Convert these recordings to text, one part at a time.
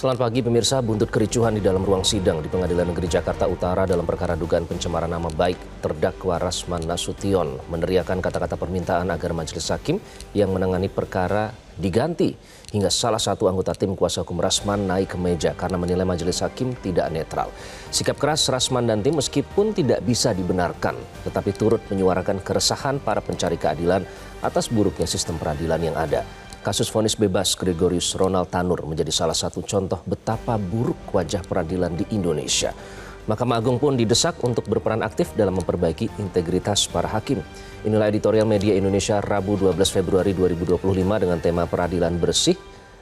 Selamat pagi pemirsa, buntut kericuhan di dalam ruang sidang di Pengadilan Negeri Jakarta Utara dalam perkara dugaan pencemaran nama baik terdakwa Rasman Nasution meneriakan kata-kata permintaan agar majelis hakim yang menangani perkara diganti hingga salah satu anggota tim kuasa hukum Rasman naik ke meja karena menilai majelis hakim tidak netral. Sikap keras Rasman dan tim meskipun tidak bisa dibenarkan tetapi turut menyuarakan keresahan para pencari keadilan atas buruknya sistem peradilan yang ada. Kasus vonis bebas Gregorius Ronald Tanur menjadi salah satu contoh betapa buruk wajah peradilan di Indonesia. Mahkamah Agung pun didesak untuk berperan aktif dalam memperbaiki integritas para hakim. Inilah editorial Media Indonesia Rabu 12 Februari 2025 dengan tema Peradilan Bersih,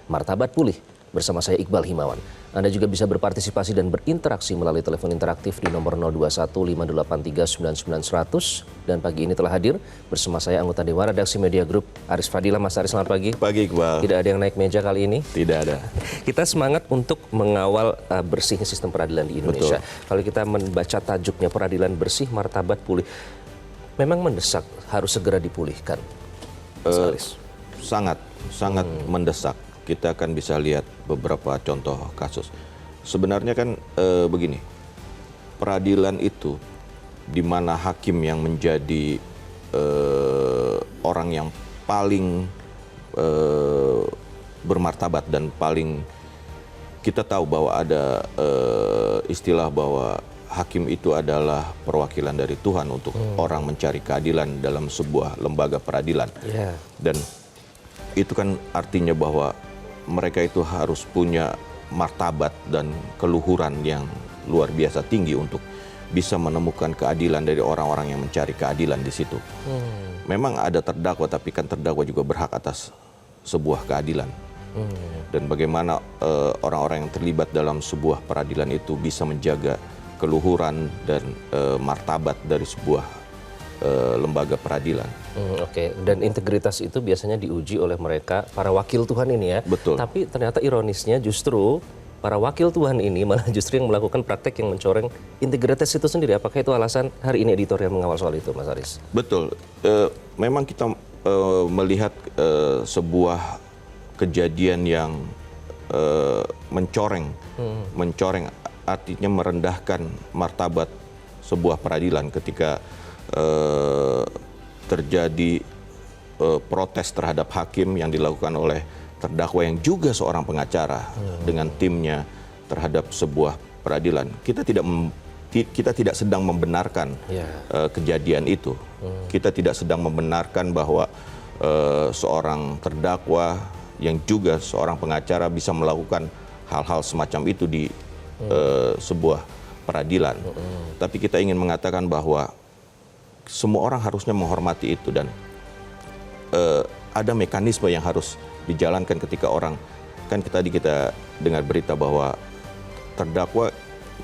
Martabat Pulih. Bersama saya Iqbal Himawan. Anda juga bisa berpartisipasi dan berinteraksi melalui telepon interaktif di nomor 021-583-99-100. Dan pagi ini telah hadir bersama saya anggota Dewan Redaksi Media Group, Aris Fadila. Mas Aris, selamat pagi. Pagi Iqbal. Tidak ada yang naik meja kali ini? Tidak ada. Kita semangat untuk mengawal bersihnya sistem peradilan di Indonesia. Betul. Kalau kita membaca tajuknya Peradilan Bersih, Martabat Pulih, memang mendesak harus segera dipulihkan. Mas Aris. Sangat mendesak. Kita akan bisa lihat beberapa contoh kasus. Sebenarnya kan begini, peradilan itu di mana hakim yang menjadi orang yang paling bermartabat dan paling kita tahu bahwa ada istilah bahwa hakim itu adalah perwakilan dari Tuhan untuk orang mencari keadilan dalam sebuah lembaga peradilan. Yeah. Dan itu kan artinya bahwa mereka itu harus punya martabat dan keluhuran yang luar biasa tinggi untuk bisa menemukan keadilan dari orang-orang yang mencari keadilan di situ. Memang ada terdakwa, tapi kan terdakwa juga berhak atas sebuah keadilan. Dan bagaimana orang-orang yang terlibat dalam sebuah peradilan itu bisa menjaga keluhuran dan martabat dari sebuah lembaga peradilan. Oke. Dan integritas itu biasanya diuji oleh mereka, para wakil Tuhan ini ya. Betul. Tapi ternyata ironisnya justru para wakil Tuhan ini malah justru yang melakukan praktek yang mencoreng integritas itu sendiri. Apakah itu alasan hari ini editorial mengawal soal itu, Mas Aris? Betul. Memang kita melihat sebuah kejadian yang mencoreng artinya merendahkan martabat sebuah peradilan ketika terjadi protes terhadap hakim yang dilakukan oleh terdakwa yang juga seorang pengacara dengan timnya terhadap sebuah peradilan. Kita tidak sedang membenarkan kejadian itu. Kita tidak sedang membenarkan bahwa seorang terdakwa yang juga seorang pengacara bisa melakukan hal-hal semacam itu di sebuah peradilan. Tapi kita ingin mengatakan bahwa semua orang harusnya menghormati itu dan ada mekanisme yang harus dijalankan ketika orang, kan tadi kita dengar berita bahwa terdakwa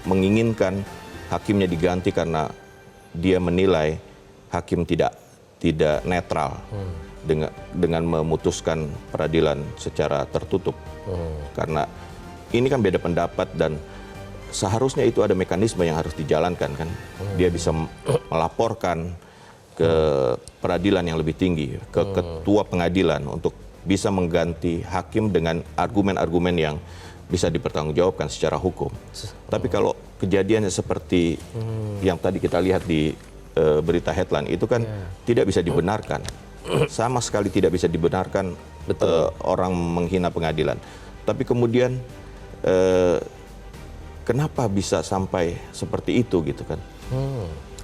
menginginkan hakimnya diganti karena dia menilai hakim tidak netral dengan memutuskan peradilan secara tertutup. Karena ini kan beda pendapat dan seharusnya itu ada mekanisme yang harus dijalankan kan. Dia bisa melaporkan ke peradilan yang lebih tinggi, ke ketua pengadilan untuk bisa mengganti hakim dengan argumen-argumen yang bisa dipertanggungjawabkan secara hukum. Tapi kalau kejadiannya seperti yang tadi kita lihat di berita headline itu kan tidak bisa dibenarkan. Sama sekali tidak bisa dibenarkan. Orang menghina pengadilan. Tapi kemudian kenapa bisa sampai seperti itu gitu kan?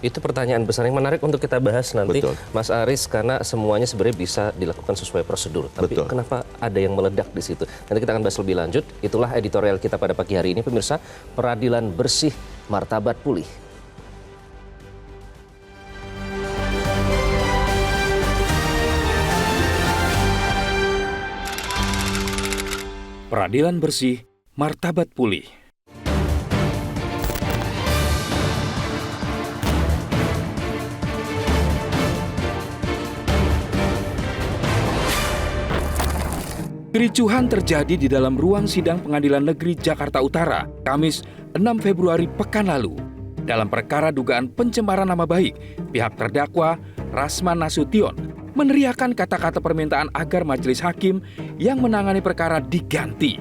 Itu pertanyaan besar yang menarik untuk kita bahas nanti, Betul. Mas Aris, karena semuanya sebenarnya bisa dilakukan sesuai prosedur. Tapi Betul. kenapa ada yang meledak di situ? Nanti kita akan bahas lebih lanjut. Itulah editorial kita pada pagi hari ini, pemirsa. Peradilan Bersih, Martabat Pulih. Peradilan Bersih, Martabat Pulih. Kericuhan terjadi di dalam ruang sidang Pengadilan Negeri Jakarta Utara, Kamis 6 Februari pekan lalu. Dalam perkara dugaan pencemaran nama baik, pihak terdakwa Rasman Nasution meneriakan kata-kata permintaan agar majelis hakim yang menangani perkara diganti.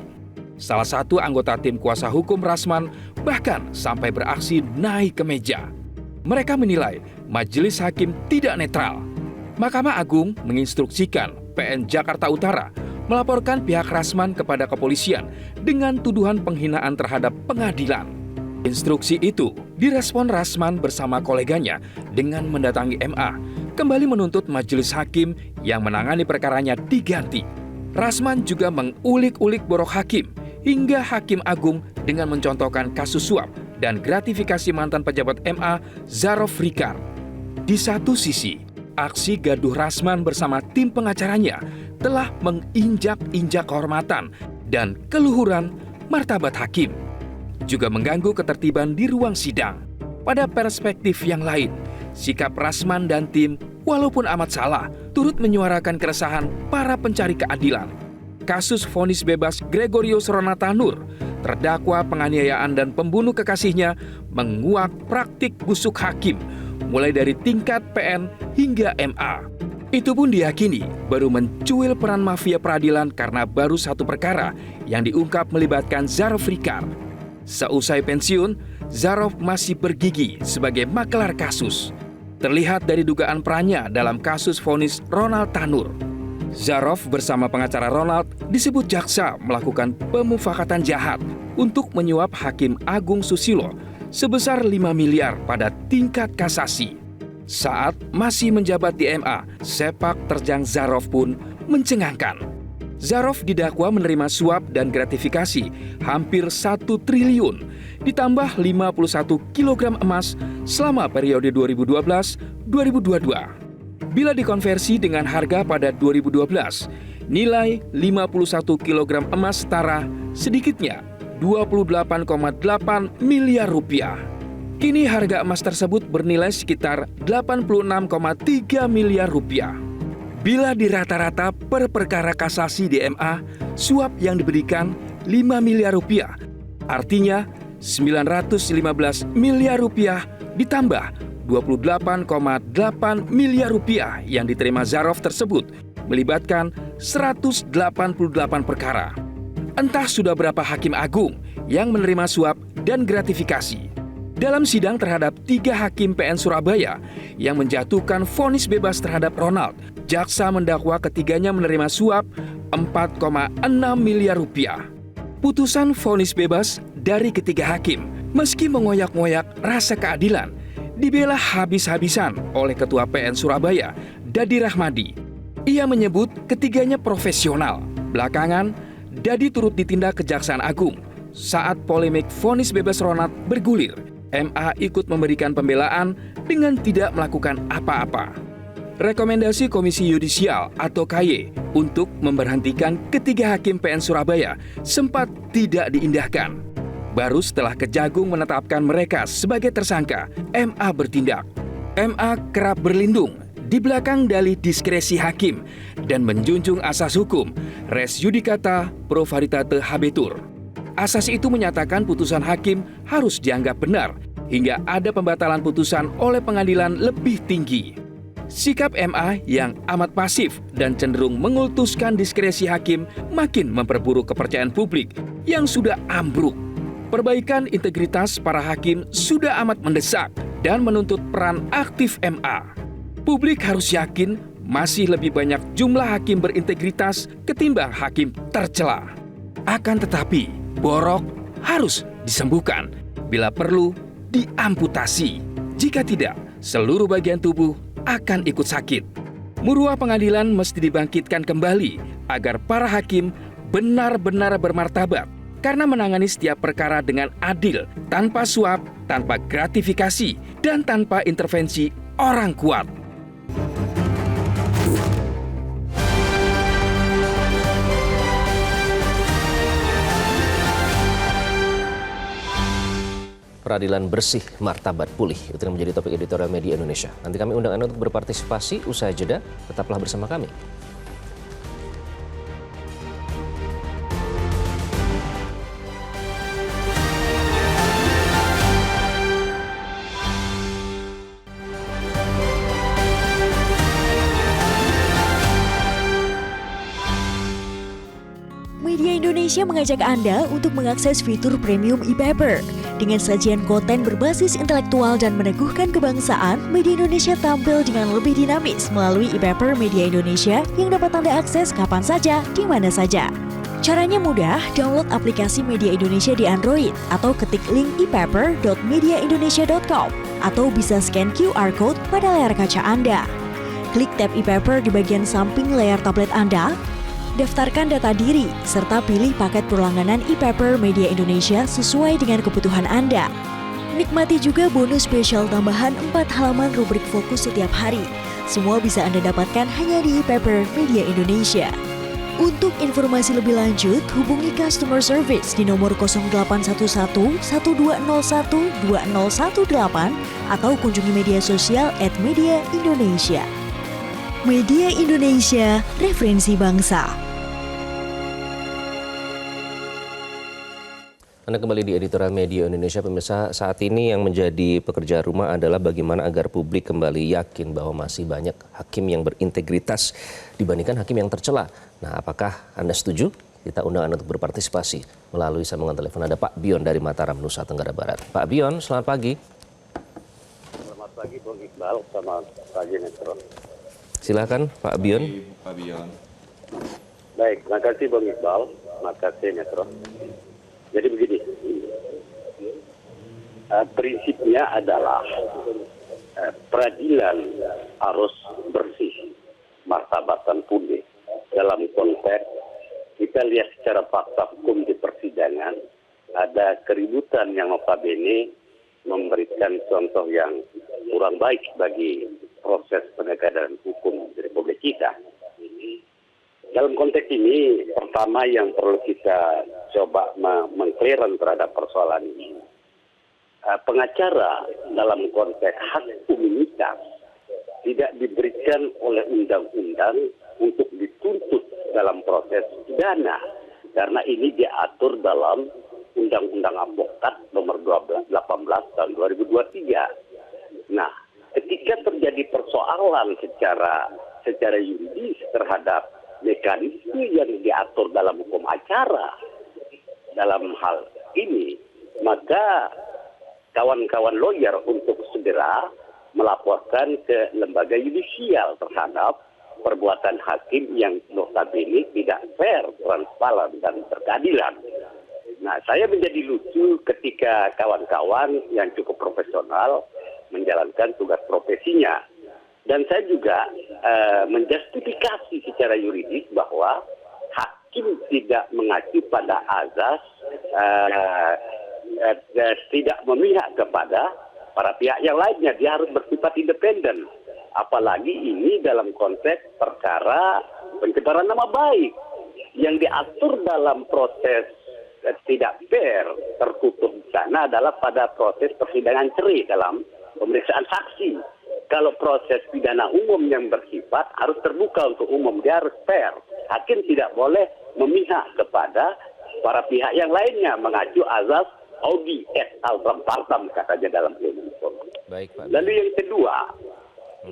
Salah satu anggota tim kuasa hukum Rasman bahkan sampai beraksi naik ke meja. Mereka menilai majelis hakim tidak netral. Mahkamah Agung menginstruksikan PN Jakarta Utara melaporkan pihak Rasman kepada kepolisian dengan tuduhan penghinaan terhadap pengadilan. Instruksi itu direspon Rasman bersama koleganya dengan mendatangi MA, kembali menuntut majelis hakim yang menangani perkaranya diganti. Rasman juga mengulik-ulik borok hakim hingga Hakim Agung dengan mencontohkan kasus suap dan gratifikasi mantan pejabat MA Zarof Rikar. Di satu sisi, aksi gaduh Rasman bersama tim pengacaranya telah menginjak-injak kehormatan dan keluhuran martabat hakim, juga mengganggu ketertiban di ruang sidang. Pada perspektif yang lain, sikap Rasman dan tim walaupun amat salah turut menyuarakan keresahan para pencari keadilan. Kasus vonis bebas Gregorius Ronatanur, terdakwa penganiayaan dan pembunuh kekasihnya, menguak praktik busuk hakim mulai dari tingkat PN hingga MA. Itu pun diyakini baru mencuil peran mafia peradilan karena baru satu perkara yang diungkap melibatkan Zarof Rikar. Seusai pensiun, Zarof masih bergigi sebagai makelar kasus. Terlihat dari dugaan perannya dalam kasus vonis Ronald Tanur. Zarof bersama pengacara Ronald disebut jaksa melakukan pemufakatan jahat untuk menyuap Hakim Agung Susilo sebesar 5 miliar pada tingkat kasasi. Saat masih menjabat di MA, sepak terjang Zarof pun mencengangkan. Zarof didakwa menerima suap dan gratifikasi hampir 1 triliun, ditambah 51 kilogram emas selama periode 2012-2022. Bila dikonversi dengan harga pada 2012, nilai 51 kg emas setara sedikitnya 28,8 miliar rupiah. Kini harga emas tersebut bernilai sekitar 86,3 miliar rupiah. Bila dirata-rata per perkara kasasi di MA, suap yang diberikan 5 miliar rupiah. Artinya 915 miliar rupiah ditambah 28,8 miliar rupiah yang diterima Zarof tersebut melibatkan 188 perkara. Entah sudah berapa Hakim Agung yang menerima suap dan gratifikasi. Dalam sidang terhadap 3 hakim PN Surabaya yang menjatuhkan vonis bebas terhadap Ronald, jaksa mendakwa ketiganya menerima suap 4,6 miliar rupiah. Putusan vonis bebas dari ketiga hakim, meski mengoyak-ngoyak rasa keadilan, dibela habis-habisan oleh Ketua PN Surabaya, Dadi Rahmadi. Ia menyebut ketiganya profesional. Belakangan, Dadi turut ditindak Kejaksaan Agung. Saat polemik vonis bebas Ronald bergulir, MA ikut memberikan pembelaan dengan tidak melakukan apa-apa. Rekomendasi Komisi Yudisial atau KY untuk memberhentikan ketiga hakim PN Surabaya sempat tidak diindahkan. Baru setelah Kejagung menetapkan mereka sebagai tersangka, MA bertindak. MA kerap berlindung di belakang dalih diskresi hakim dan menjunjung asas hukum res judicata pro veritate habetur. Asas itu menyatakan putusan hakim harus dianggap benar hingga ada pembatalan putusan oleh pengadilan lebih tinggi. Sikap MA yang amat pasif dan cenderung mengultuskan diskresi hakim makin memperburuk kepercayaan publik yang sudah ambruk. Perbaikan integritas para hakim sudah amat mendesak dan menuntut peran aktif MA. Publik harus yakin masih lebih banyak jumlah hakim berintegritas ketimbang hakim tercela. Akan tetapi, borok harus disembuhkan, bila perlu diamputasi. Jika tidak, seluruh bagian tubuh akan ikut sakit. Muruah pengadilan mesti dibangkitkan kembali agar para hakim benar-benar bermartabat karena menangani setiap perkara dengan adil, tanpa suap, tanpa gratifikasi, dan tanpa intervensi orang kuat. Peradilan bersih, martabat pulih. Itu yang menjadi topik editorial Media Indonesia. Nanti kami undang Anda untuk berpartisipasi. Usai jeda, tetaplah bersama kami. Media Indonesia mengajak Anda untuk mengakses fitur premium e-paper. Dengan sajian konten berbasis intelektual dan meneguhkan kebangsaan, Media Indonesia tampil dengan lebih dinamis melalui e-paper Media Indonesia yang dapat Anda akses kapan saja, di mana saja. Caranya mudah, download aplikasi Media Indonesia di Android atau ketik link epaper.mediaindonesia.com atau bisa scan QR Code pada layar kaca Anda. Klik tab e-paper di bagian samping layar tablet Anda, daftarkan data diri, serta pilih paket berlangganan e-paper Media Indonesia sesuai dengan kebutuhan Anda. Nikmati juga bonus spesial tambahan 4 halaman rubrik fokus setiap hari. Semua bisa Anda dapatkan hanya di e-paper Media Indonesia. Untuk informasi lebih lanjut, hubungi customer service di nomor 0811 1201 2018 atau kunjungi media sosial @mediaindonesia. Media Indonesia, referensi bangsa. Anda kembali di editorial Media Indonesia. Pemirsa, saat ini yang menjadi pekerjaan rumah adalah bagaimana agar publik kembali yakin bahwa masih banyak hakim yang berintegritas dibandingkan hakim yang tercela. Nah, apakah Anda setuju? Kita undang Anda untuk berpartisipasi melalui sambungan telepon. Ada Pak Bion dari Mataram, Nusa Tenggara Barat. Pak Bion, selamat pagi. Selamat pagi, Bung Iqbal. Selamat pagi, Metro. Silakan, Pak Bion. Pak Bion. Baik, terima kasih, Bung Iqbal. Terima kasih, Metro. Jadi begini, prinsipnya adalah peradilan harus bersih, martabatan putih. Dalam konteks kita lihat secara fakta hukum di persidangan, ada keributan yang notabene memberikan contoh yang kurang baik bagi proses penegakan hukum di Republik kita. Dalam konteks ini, pertama yang perlu kita coba mengclearkan terhadap persoalan ini, pengacara dalam konteks hak komunitas tidak diberikan oleh undang-undang untuk dituntut dalam proses pidana, karena ini diatur dalam Undang-Undang Advokat nomor 18 tahun 2023. Nah, ketika terjadi persoalan secara yuridis terhadap mekanisme yang diatur dalam hukum acara dalam hal ini, maka kawan-kawan lawyer untuk segera melaporkan ke lembaga yudisial terhadap perbuatan hakim yang notabene tidak fair, transparan, dan berkeadilan. Nah, saya menjadi lucu ketika kawan-kawan yang cukup profesional menjalankan tugas profesinya. Dan saya juga menjustifikasi secara yuridis bahwa hakim tidak mengacu pada azas tidak memihak kepada para pihak yang lainnya. Dia harus bersifat independen. Apalagi ini dalam konteks perkara pencemaran nama baik yang diatur dalam proses tidak fair, tertutup di sana adalah pada proses persidangan cerai dalam pemeriksaan saksi. Kalau proses pidana umum yang bersifat harus terbuka untuk umum, dia harus fair. Hakim tidak boleh memihak kepada para pihak yang lainnya, mengacu azas audi et altram partem katanya dalam ilmu hukum. Baik, Pak. Lalu yang kedua,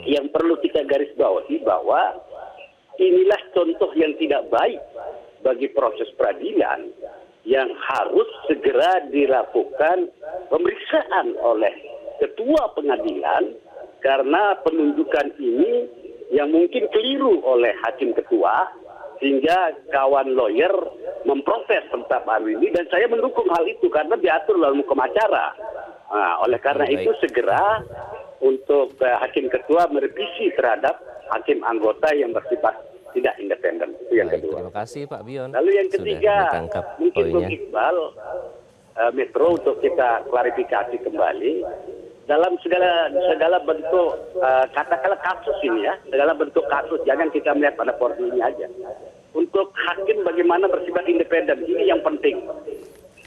yang perlu kita garis bawahi bahwa inilah contoh yang tidak baik bagi proses peradilan yang harus segera dilakukan pemeriksaan oleh ketua pengadilan, karena penunjukan ini yang mungkin keliru oleh hakim ketua, sehingga kawan lawyer memprotes tentang hal ini, dan saya mendukung hal itu karena diatur dalam hukum acara. Nah, oleh karena itu segera untuk hakim ketua merevisi terhadap hakim anggota yang bersifat tidak independen. Itu yang kedua. Terima kasih, Pak Bion. Lalu yang ketiga, mungkin Bung Iqbal, Metro, untuk kita klarifikasi kembali, dalam segala bentuk katakanlah kasus ini ya, segala bentuk kasus, jangan kita melihat pada porsi ini aja. Untuk hakim bagaimana bersifat independen, ini yang penting.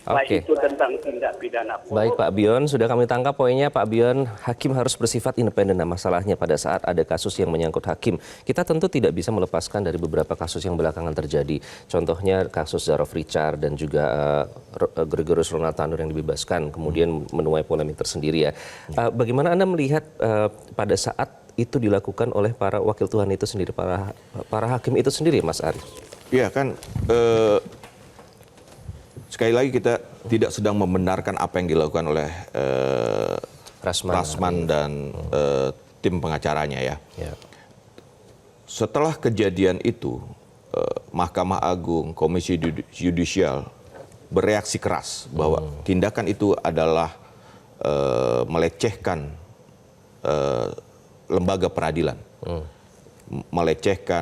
Baik itu tentang tindak pidana. Baik, Pak Bion, sudah kami tangkap poinnya, Pak Bion. Hakim harus bersifat independen. Nah, masalahnya pada saat ada kasus yang menyangkut hakim, kita tentu tidak bisa melepaskan dari beberapa kasus yang belakangan terjadi. Contohnya kasus Zarof Richard dan juga Gregorius Ronald Tanur yang dibebaskan, kemudian menuai polemik tersendiri ya. Bagaimana Anda melihat pada saat itu dilakukan oleh para wakil Tuhan itu sendiri, para hakim itu sendiri, Mas Arief? Iya kan, sekali lagi kita tidak sedang membenarkan apa yang dilakukan oleh Rasman dan tim pengacaranya ya. Setelah kejadian itu, Mahkamah Agung, Komisi Yudisial bereaksi keras bahwa tindakan itu adalah melecehkan lembaga peradilan, melecehkan,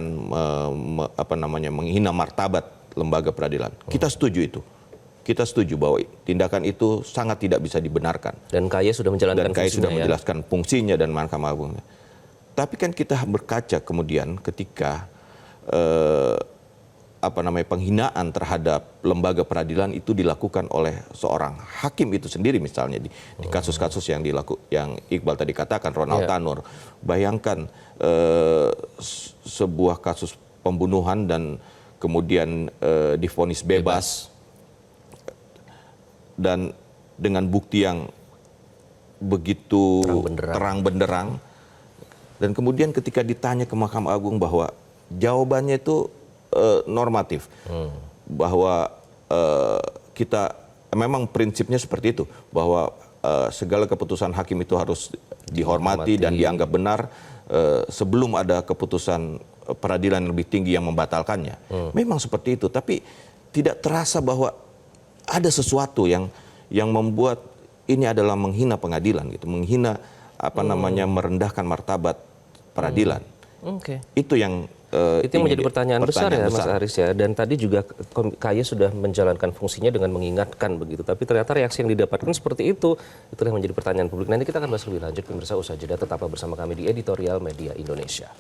menghina martabat lembaga peradilan. Kita setuju itu. Kita setuju bahwa tindakan itu sangat tidak bisa dibenarkan. Dan KAY sudah menjalankan fungsinya, sudah menjelaskan fungsinya dan Mahkamah Agung. Tapi kan kita berkaca kemudian ketika penghinaan terhadap lembaga peradilan itu dilakukan oleh seorang hakim itu sendiri, misalnya di kasus-kasus yang Iqbal tadi katakan, Ronald Tanur. Bayangkan sebuah kasus pembunuhan dan kemudian divonis bebas. Dan dengan bukti yang begitu terang benderang. Dan kemudian ketika ditanya ke Mahkamah Agung bahwa jawabannya itu normatif. Bahwa kita memang prinsipnya seperti itu. Bahwa segala keputusan hakim itu harus dihormati dan dianggap benar sebelum ada keputusan peradilan yang lebih tinggi yang membatalkannya. Memang seperti itu. Tapi tidak terasa bahwa ada sesuatu yang membuat ini adalah menghina pengadilan gitu, menghina merendahkan martabat peradilan. Itu yang menjadi pertanyaan besar ya, Mas Aris ya. Dan tadi juga KAY sudah menjalankan fungsinya dengan mengingatkan begitu. Tapi ternyata reaksi yang didapatkan seperti itu. Itulah yang menjadi pertanyaan publik. Nanti kita akan bahas lebih lanjut pemirsa, usai jeda. Tetaplah bersama kami di Editorial Media Indonesia.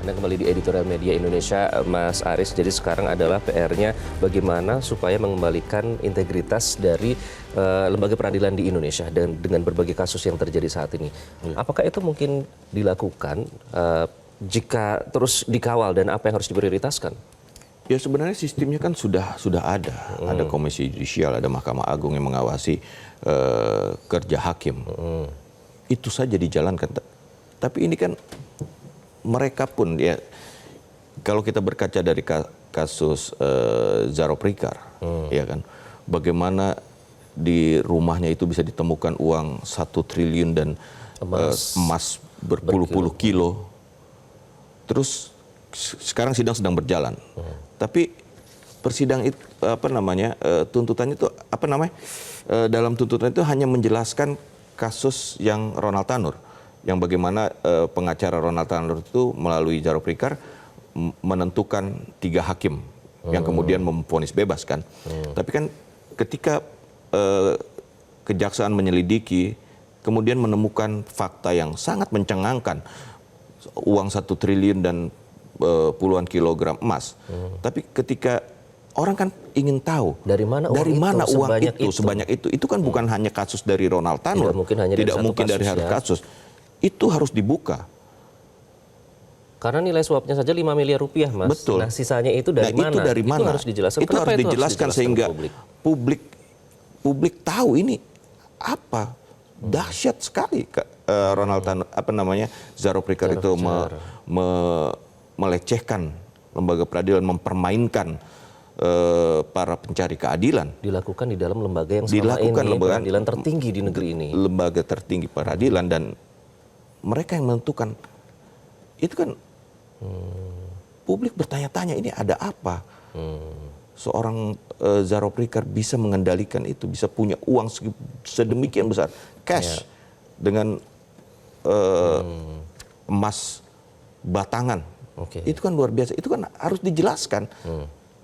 Kembali di Editorial Media Indonesia, Mas Aris. Jadi sekarang adalah PR-nya bagaimana supaya mengembalikan integritas dari lembaga peradilan di Indonesia dan dengan berbagai kasus yang terjadi saat ini. Apakah itu mungkin dilakukan jika terus dikawal dan apa yang harus diprioritaskan? Ya sebenarnya sistemnya kan sudah ada. Ada Komisi Yudisial, ada Mahkamah Agung yang mengawasi kerja hakim. Itu saja dijalankan. Tapi ini kan mereka pun ya, kalau kita berkaca dari kasus Zaro Prikar, ya kan, bagaimana di rumahnya itu bisa ditemukan uang 1 triliun dan emas berpuluh-puluh kilo. Terus sekarang sidang sedang berjalan, tapi persidang itu tuntutannya itu dalam tuntutan itu hanya menjelaskan kasus yang Ronald Tanur. Yang bagaimana pengacara Ronald Tanur itu melalui Zaro Prikar menentukan 3 hakim yang kemudian memvonis bebas kan. Tapi kan ketika kejaksaan menyelidiki kemudian menemukan fakta yang sangat mencengangkan, uang 1 triliun dan puluhan kilogram emas. Tapi ketika orang kan ingin tahu dari mana uang itu sebanyak itu. Itu kan bukan hanya kasus dari Ronald Tanur, tidak mungkin dari satu kasus. Itu harus dibuka. Karena nilai suapnya saja 5 miliar rupiah, Mas. Betul. Nah, sisanya itu dari mana? Itu dari mana? Itu harus dijelaskan. Itu harus dijelaskan sehingga publik tahu ini apa. Dahsyat sekali Ronald Tanur, Zaro Prikar itu melecehkan lembaga peradilan, mempermainkan para pencari keadilan. Dilakukan di dalam lembaga yang selama ini peradilan tertinggi di negeri ini. Lembaga tertinggi peradilan, dan mereka yang menentukan. Itu kan publik bertanya-tanya, ini ada apa? Seorang Zaro Prikar bisa mengendalikan itu, bisa punya uang sedemikian besar, cash, dengan emas batangan. Itu kan luar biasa, itu kan harus dijelaskan.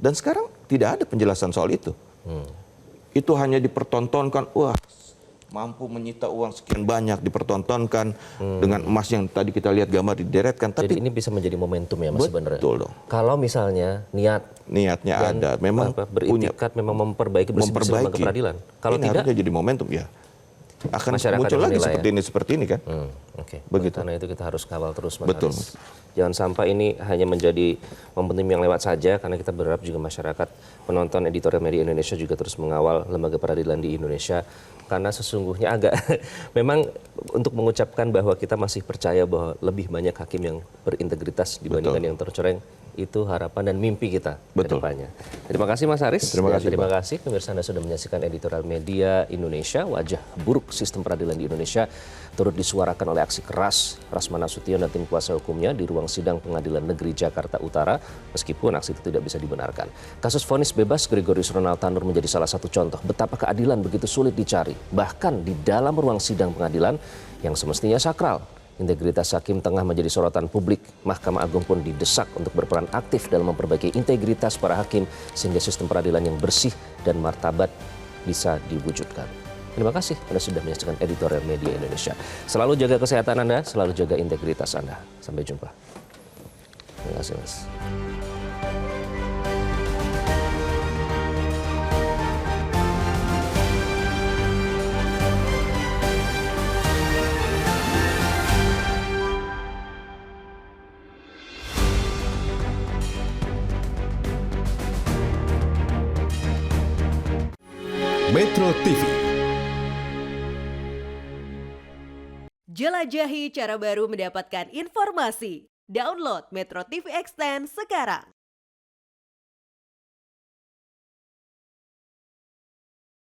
Dan sekarang tidak ada penjelasan soal itu. Itu hanya dipertontonkan, wah mampu menyita uang sekian banyak, dipertontonkan dengan emas yang tadi kita lihat gambar dideretkan. Tapi jadi ini bisa menjadi momentum ya, Mas, sebenarnya. Betul dong. Kalau misalnya niatnya ada, memang beritikat memang memperbaiki lembaga peradilan. Kalau ini tidak, harusnya jadi momentum ya. akan Masyarakat muncul yang lagi menilai seperti ini kan. Oke. Begitu. Karena itu kita harus kawal terus, Mas Betul. Haris. Jangan sampai ini hanya menjadi momentum yang lewat saja, karena kita berharap juga masyarakat penonton editorial media Indonesia juga terus mengawal lembaga peradilan di Indonesia, karena sesungguhnya agak memang untuk mengucapkan bahwa kita masih percaya bahwa lebih banyak hakim yang berintegritas dibandingkan yang tercoreng, itu harapan dan mimpi kita ke Betul. depannya. Terima kasih Mas Haris. Terima Dan kasih, terima Pak. kasih pemirsa, Anda sudah menyaksikan editorial media Indonesia, wajah buruk sistem peradilan di Indonesia, turut disuarakan oleh aksi keras Rasman Nasution dan tim kuasa hukumnya di ruang sidang Pengadilan Negeri Jakarta Utara, meskipun aksi itu tidak bisa dibenarkan. Kasus vonis bebas Gregorius Ronald Tanur menjadi salah satu contoh betapa keadilan begitu sulit dicari, bahkan di dalam ruang sidang pengadilan yang semestinya sakral. Integritas hakim tengah menjadi sorotan publik. Mahkamah Agung pun didesak untuk berperan aktif dalam memperbaiki integritas para hakim sehingga sistem peradilan yang bersih dan martabat bisa diwujudkan. Terima kasih Anda sudah menyaksikan editorial media Indonesia. Selalu jaga kesehatan Anda, selalu jaga integritas Anda. Sampai jumpa. Terima kasih, Mas. Metro TV. Jelajahi cara baru mendapatkan informasi. Download Metro TV Extend sekarang.